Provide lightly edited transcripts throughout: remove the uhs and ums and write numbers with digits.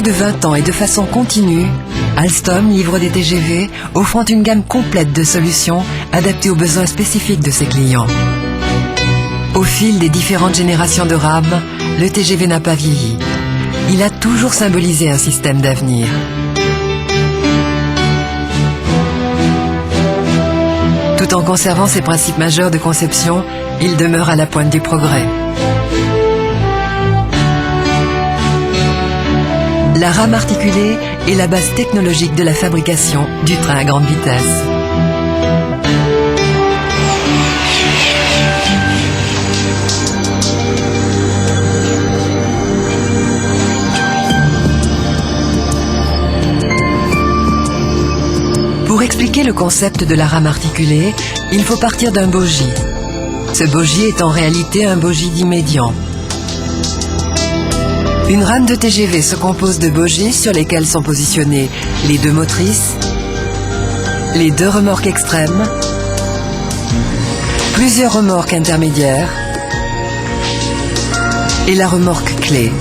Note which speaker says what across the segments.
Speaker 1: de 20 ans et de façon continue, Alstom livre des TGV offrant une gamme complète de solutions adaptées aux besoins spécifiques de ses clients. Au fil des différentes générations de rames, le TGV n'a pas vieilli. Il a toujours symbolisé un système d'avenir. Tout en conservant ses principes majeurs de conception, il demeure à la pointe du progrès. La rame articulée est la base technologique de la fabrication du train à grande vitesse. Pour expliquer le concept de la rame articulée, il faut partir d'un bogie. Ce bogie est en réalité un bogie dit médian. Une rame de TGV se compose de bogies sur lesquelles sont positionnées les deux motrices, les deux remorques extrêmes, plusieurs remorques intermédiaires et la remorque clé.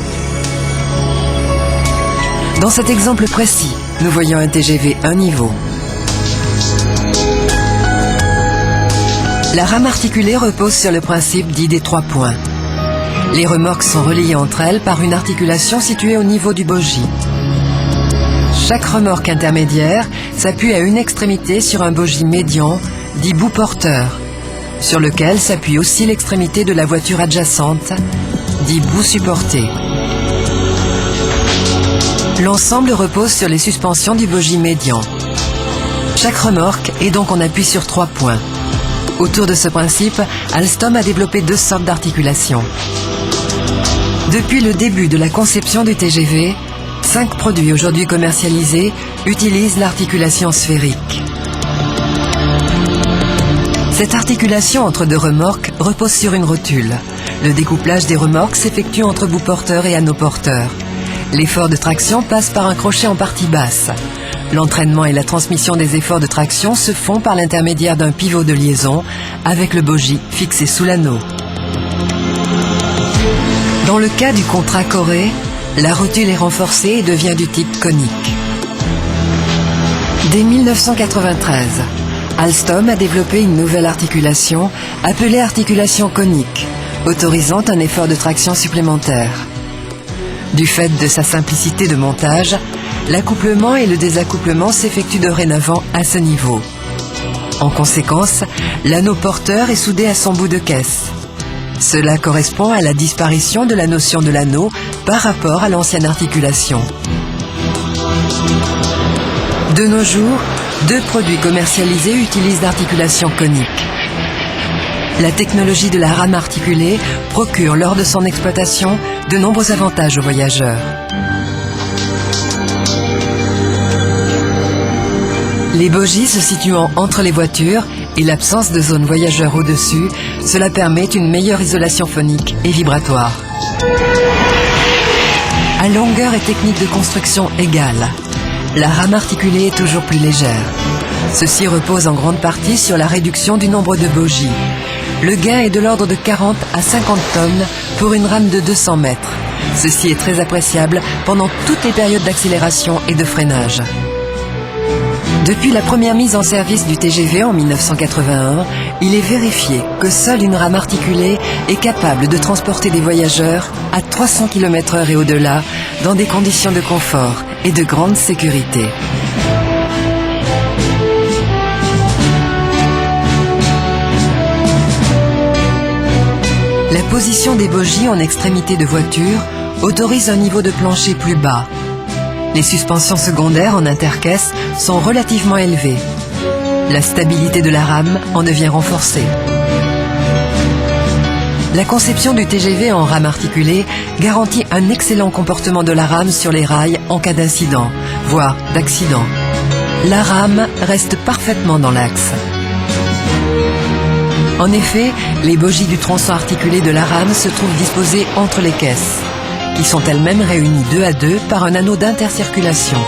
Speaker 1: Dans cet exemple précis, nous voyons un TGV un niveau. La rame articulée repose sur le principe dit des 3 points. Les remorques sont reliées entre elles par une articulation située au niveau du bogie. Chaque remorque intermédiaire s'appuie à une extrémité sur un bogie médian, dit bout porteur, sur lequel s'appuie aussi l'extrémité de la voiture adjacente, dit bout supporté. L'ensemble repose sur les suspensions du bogie médian. Chaque remorque est donc en appui sur 3 points. Autour de ce principe, Alstom a développé 2 sortes d'articulations. Depuis le début de la conception du TGV, 5 produits aujourd'hui commercialisés utilisent l'articulation sphérique. Cette articulation entre 2 remorques repose sur une rotule. Le découplage des remorques s'effectue entre bout porteur et anneau porteur. L'effort de traction passe par un crochet en partie basse. L'entraînement et la transmission des efforts de traction se font par l'intermédiaire d'un pivot de liaison avec le bogie fixé sous l'anneau. Dans le cas du contrat coré, la rotule est renforcée et devient du type conique. Dès 1993, Alstom a développé une nouvelle articulation appelée articulation conique, autorisant un effort de traction supplémentaire. Du fait de sa simplicité de montage, l'accouplement et le désaccouplement s'effectuent dorénavant à ce niveau. En conséquence, l'anneau porteur est soudé à son bout de caisse. Cela correspond à la disparition de la notion de l'anneau par rapport à l'ancienne articulation. De nos jours, 2 produits commercialisés utilisent l'articulation conique. La technologie de la rame articulée procure lors de son exploitation de nombreux avantages aux voyageurs. Les bogies se situant entre les voitures et l'absence de zone voyageur au-dessus, cela permet une meilleure isolation phonique et vibratoire. À longueur et technique de construction égale, la rame articulée est toujours plus légère. Ceci repose en grande partie sur la réduction du nombre de bogies. Le gain est de l'ordre de 40 à 50 tonnes pour une rame de 200 mètres. Ceci est très appréciable pendant toutes les périodes d'accélération et de freinage. Depuis la première mise en service du TGV en 1981, il est vérifié que seule une rame articulée est capable de transporter des voyageurs à 300 km/h et au-delà dans des conditions de confort et de grande sécurité. La position des bogies en extrémité de voiture autorise un niveau de plancher plus bas. Les suspensions secondaires en intercaisse sont relativement élevées. La stabilité de la rame en devient renforcée. La conception du TGV en rame articulée garantit un excellent comportement de la rame sur les rails en cas d'incident, voire d'accident. La rame reste parfaitement dans l'axe. En effet, les bogies du tronçon articulé de la rame se trouvent disposées entre les caisses, qui sont elles-mêmes réunies 2 à 2 par un anneau d'intercirculation.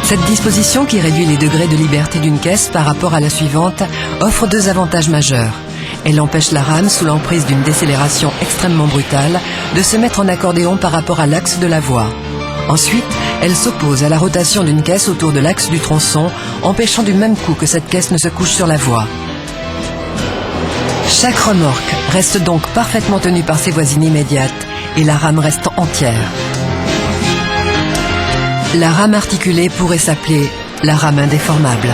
Speaker 1: Cette disposition, qui réduit les degrés de liberté d'une caisse par rapport à la suivante, offre 2 avantages majeurs. Elle empêche la rame, sous l'emprise d'une décélération extrêmement brutale, de se mettre en accordéon par rapport à l'axe de la voie. Ensuite, elle s'oppose à la rotation d'une caisse autour de l'axe du tronçon, empêchant du même coup que cette caisse ne se couche sur la voie. Chaque remorque reste donc parfaitement tenue par ses voisines immédiates et la rame reste entière. La rame articulée pourrait s'appeler la rame indéformable.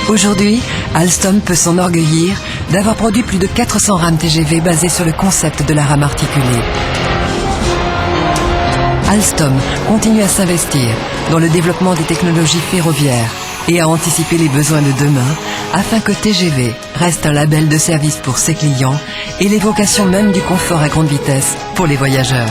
Speaker 1: Aujourd'hui, Alstom peut s'enorgueillir d'avoir produit plus de 400 rames TGV basées sur le concept de la rame articulée. Alstom continue à s'investir dans le développement des technologies ferroviaires et à anticiper les besoins de demain afin que TGV reste un label de service pour ses clients et l'évocation même du confort à grande vitesse pour les voyageurs.